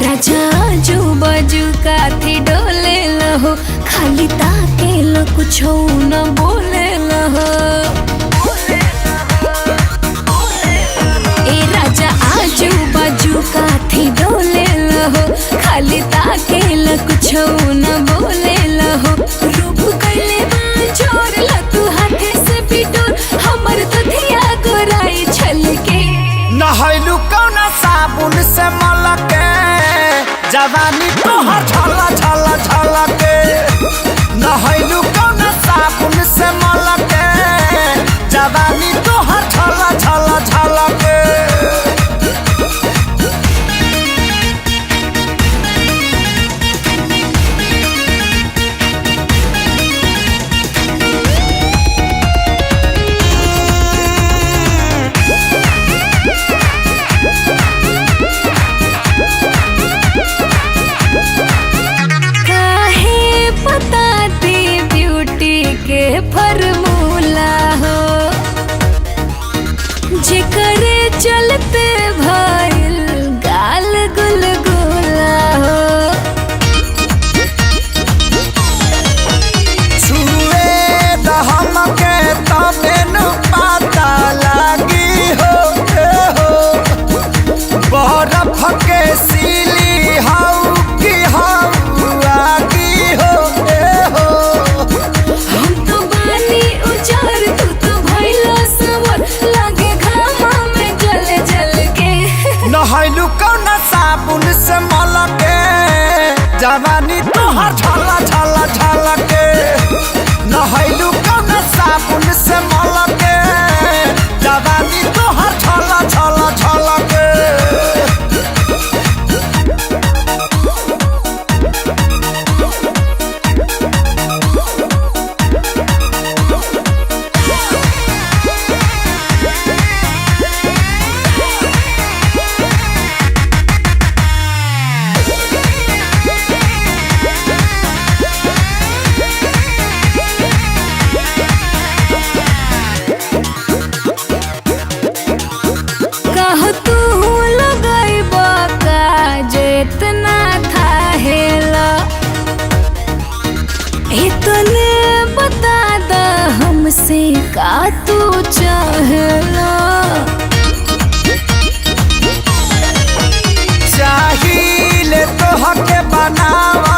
राजा जो बाजू काथी डोले लहो, खाली ताके लो कुछ न बोले लहो। ए राजा आजू बाजू काथी डोले लहो, खाली ताके लो कुछ न बोले लहो। रूप कैले बांझोर ला तू हाथे से बिटोर, हमर दधिया गोराई छलके। नहैलू कौना साबुन से मलके, जवानी तोहर झला झला झलके। नहैलू कौना साबुन से मलके, जवानी तोहर झला झला झलके। फॉर्मूला हो जेकरे चलते भइल गाल गुलगुला हो। छुए दहम के तबे न पता लागी हो, बरफ के सीली हाउ की हाउ आगी हो। नहैलू कौना साबुन से मलके, जवानी तोहर झला झला झलके। नहैलू कौना साबुन से मलके, जवानी तोहर झला झला झलके। इतने बता द हमसे का तू चाहेला। चाहिए तो हके बनावा